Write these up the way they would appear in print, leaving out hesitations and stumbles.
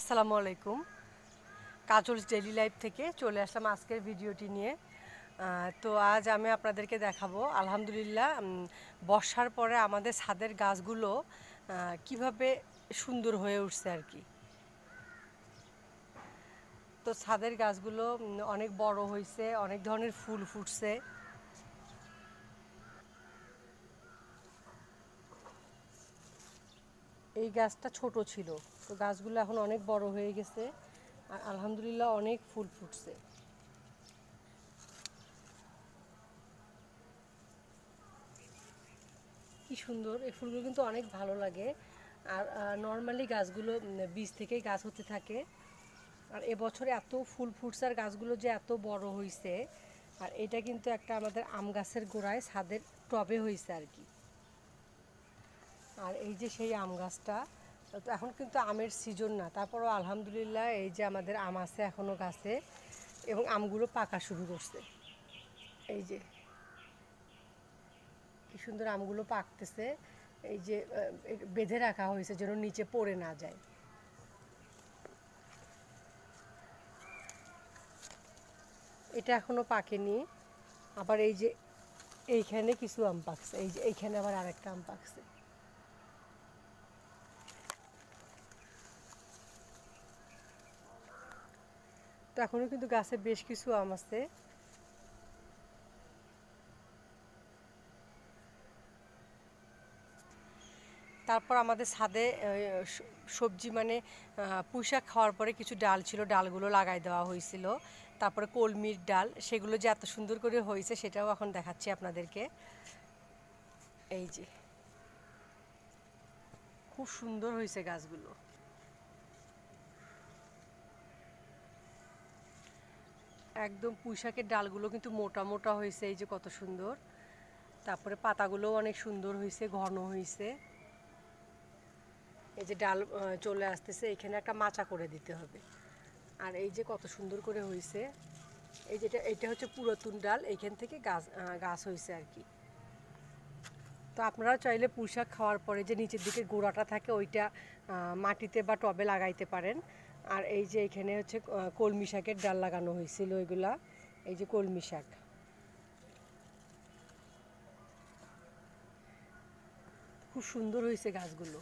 আসসালামু আলাইকুম। Kajol's daily life থেকে চলে আসলাম আজকের ভিডিওটি নিয়ে। তো আজ আমি আপনাদেরকে দেখাবো আলহামদুলিল্লাহ বর্ষার পরে আমাদের ছাদের গাছগুলো কিভাবে সুন্দর হয়ে উঠছে আর কি। তো ছাদের গাছগুলো অনেক বড় হয়েছে, অনেক ধরনের ফুল ফুটছে। এই গাছটা ছোট ছিল, তো গাছগুলো এখন অনেক বড় হয়ে গেছে আর আলহামদুলিল্লাহ অনেক ফুল ফুটছে। কি সুন্দর এই ফুলগুলো, কিন্তু অনেক ভালো লাগে। আর নর্মালি গাছগুলো বীজ থেকেই গাছ হতে থাকে। আর এবছরে এত ফুল ফুটছে আর গাছগুলো যে এত বড় হয়েছে। আর এটা কিন্তু একটা আমাদের আম গাছের গোড়ায় ছাদের টবে হয়েছে আর কি। আর এই যে সেই আম গাছটা, তো এখন কিন্তু আমের সিজন না, তারপরও আলহামদুলিল্লাহ এই যে আমাদের আম আছে এখনও গাছে, এবং আমগুলো পাকা শুরু করছে। এই যে কি সুন্দর আমগুলো পাকতেছে। এই যে বেঁধে রাখা হয়েছে যেন নিচে পড়ে না যায়। এটা এখনো পাকেনি। আবার এই যে এইখানে কিছু আম পাকছে, এই যে এইখানে আবার আরেকটা আম পাকছে। তো এখনো কিন্তু গাছে বেশ কিছু আম আছে। তারপর আমাদের ছাদে সবজি মানে পুঁইশাক খাওয়ার পরে কিছু ডাল ছিল, ডালগুলো লাগাই দেওয়া হয়েছিল। তারপরে কলমির ডাল, সেগুলো যে এত সুন্দর করে হয়েছে সেটাও এখন দেখাচ্ছি আপনাদেরকে। এই যে খুব সুন্দর হয়েছে গাছগুলো। একদম পুঁইশাকের ডালগুলো কিন্তু মোটা মোটা হয়েছে, এই যে কত সুন্দর। তারপরে পাতাগুলোও অনেক সুন্দর হয়েছে, ঘন হয়েছে। এই যে ডাল চলে আসতেছে, এখানে একটা মাচা করে দিতে হবে। আর এই যে কত সুন্দর করে হয়েছে। এই যেটা, এটা হচ্ছে পুরাতন ডাল, এইখান থেকে গাছ হয়েছে আর কি। তো আপনারা চাইলে পুঁইশাক খাওয়ার পরে যে নিচের দিকে গোড়াটা থাকে ওইটা মাটিতে বা টবে লাগাইতে পারেন। আর এই যে এখানে হচ্ছে কলমি শাকের ডাল লাগানো হয়েছিল, এগুলা এই যে কলমি শাক। খুব সুন্দর হয়েছে গাছগুলো।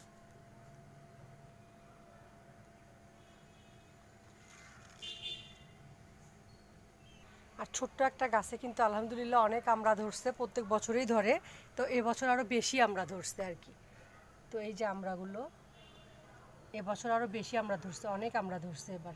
আর ছোট্ট একটা গাছে কিন্তু আলহামদুলিল্লাহ অনেক আমড়া ধরছে, প্রত্যেক বছরই ধরে। তো এবছর আরও বেশি আমড়া ধরছে আর কি। তো এই যে আমড়াগুলো এবছর আরও বেশি আমড়া ধরছে, অনেক আমড়া ধরছে এবার।